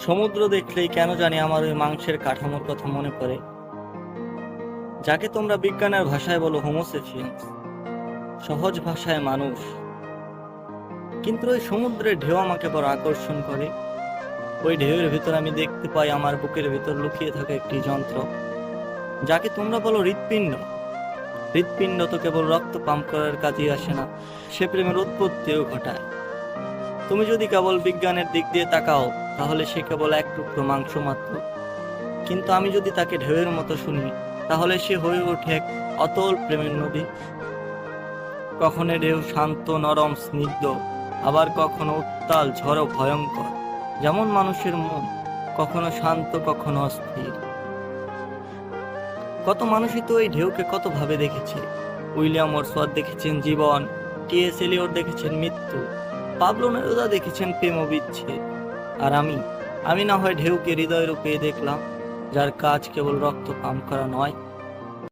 সমুদ্র দেখলেই কেন জানি আমার ওই মাংসের কাঠামোর কথা মনে পড়ে, যাকে তোমরা বিজ্ঞানের ভাষায় বলো হোমোসেপিয়েন্স, সহজ ভাষায় মানুষ। কিন্তু ওই সমুদ্রের ঢেউ আমাকে বড় আকর্ষণ করে। ওই ঢেউয়ের ভিতর আমি দেখতে পাই আমার বুকের ভিতর লুকিয়ে থাকা একটি যন্ত্র, যাকে তোমরা বলো হৃৎপিণ্ড। হৃৎপিণ্ড তো কেবল রক্ত পাম্প করার কাজেই আসে না, সে প্রেমের উৎপত্তিও ঘটায়। তুমি যদি কেবল বিজ্ঞানের দিক দিয়ে তাকাও, তাহলে সে কেবল এক টুকরো মাংস মাত্র। কিন্তু আমি যদি তাকে ঢেউয়ের মতো শুনি, তাহলে সে হয়ে ওঠে এক অতল প্রেমের নদী। কখনো ঢেউ শান্ত নরম স্নিগ্ধ, আবার কখনো উত্তাল ঝড়ো ভয়ঙ্কর, যেমন মানুষের মন, কখনো শান্ত কখনো অস্থির। কত মানুষই তো এই ঢেউকে কত ভাবে দেখেছে। উইলিয়াম ওয়ার্ডসওয়ার্থ দেখেছেন জীবন, টি.এস. এলিয়ট দেখেছেন মৃত্যু, পাবলো নেরুদা দেখেছেন প্রেম ও বিচ্ছেদ। আর আমি না হয় ঢেউকে হৃদয় রূপে দেখলাম, যার কাজ কেবল রক্ত পান করা নয়,